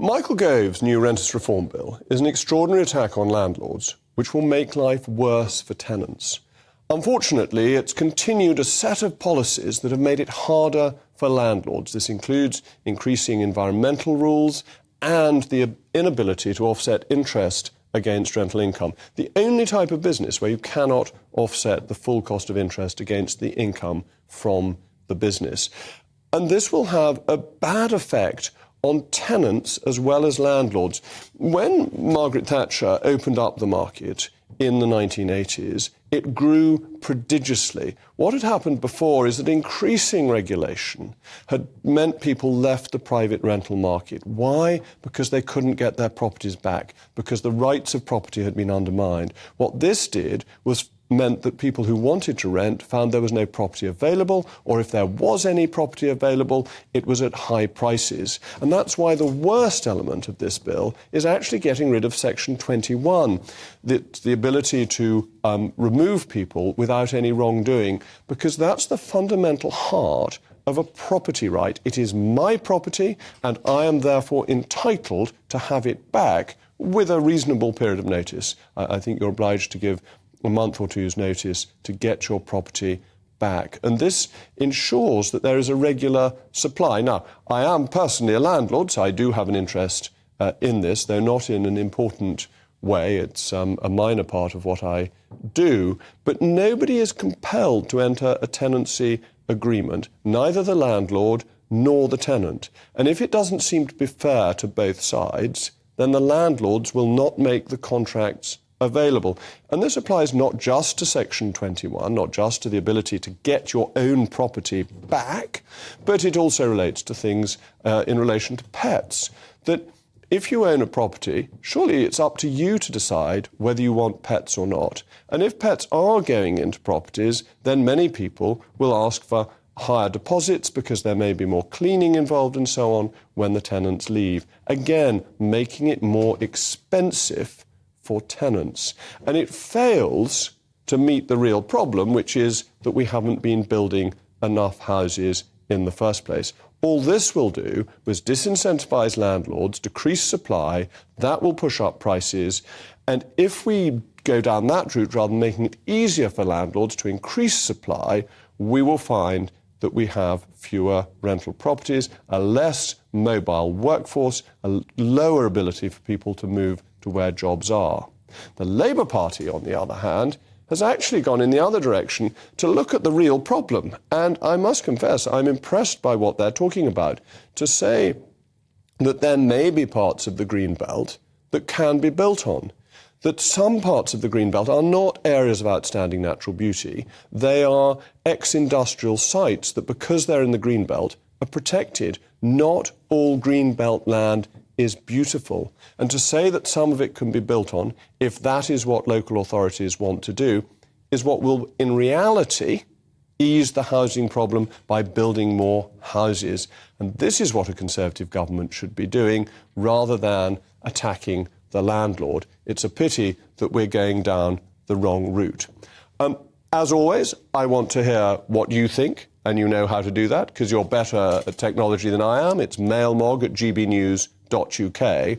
Michael Gove's new Renters Reform Bill is an extraordinary attack on landlords, which will make life worse for tenants. Unfortunately, it's continued a set of policies that have made it harder for landlords. This includes increasing environmental rules and the inability to offset interest against rental income. The only type of business where you cannot offset the full cost of interest against the income from the business. And this will have a bad effect on tenants as well as landlords. When Margaret Thatcher opened up the market in the 1980s, it grew prodigiously. What had happened before is that increasing regulation had meant people left the private rental market. Why? Because they couldn't get their properties back, because the rights of property had been undermined. What this did was meant that people who wanted to rent found there was no property available, or if there was any property available, it was at high prices. And that's why the worst element of this bill is actually getting rid of Section 21, the ability to remove people without any wrongdoing, because that's the fundamental heart of a property right. It is my property, and I am therefore entitled to have it back with a reasonable period of notice. I think you're obliged to give a month or two's notice to get your property back. And this ensures that there is a regular supply. Now, I am personally a landlord, so I do have an interest in this, though not in an important way. It's a minor part of what I do. But nobody is compelled to enter a tenancy agreement, neither the landlord nor the tenant. And if it doesn't seem to be fair to both sides, then the landlords will not make the contracts available. And this applies not just to Section 21, not just to the ability to get your own property back, but it also relates to things in relation to pets. That if you own a property, surely it's up to you to decide whether you want pets or not. And if pets are going into properties, then many people will ask for higher deposits because there may be more cleaning involved and so on when the tenants leave. Again, making it more expensive for tenants. And it fails to meet the real problem, which is that we haven't been building enough houses in the first place. All this will do was disincentivize landlords, decrease supply, that will push up prices, and if we go down that route rather than making it easier for landlords to increase supply, we will find that we have fewer rental properties, a less mobile workforce, a lower ability for people to move to where jobs are. The Labour Party, on the other hand, has actually gone in the other direction to look at the real problem. And I must confess, I'm impressed by what they're talking about, to say that there may be parts of the Green Belt that can be built on, that some parts of the Green Belt are not areas of outstanding natural beauty. They are ex-industrial sites that, because they're in the Green Belt, are protected. Not all Green Belt land is beautiful. And to say that some of it can be built on, if that is what local authorities want to do, is what will, in reality, ease the housing problem by building more houses. And this is what a Conservative government should be doing, rather than attacking the landlord. It's a pity that we're going down the wrong route. As always, I want to hear what you think, and you know how to do that, because you're better at technology than I am. It's mailmog@gbnews.uk.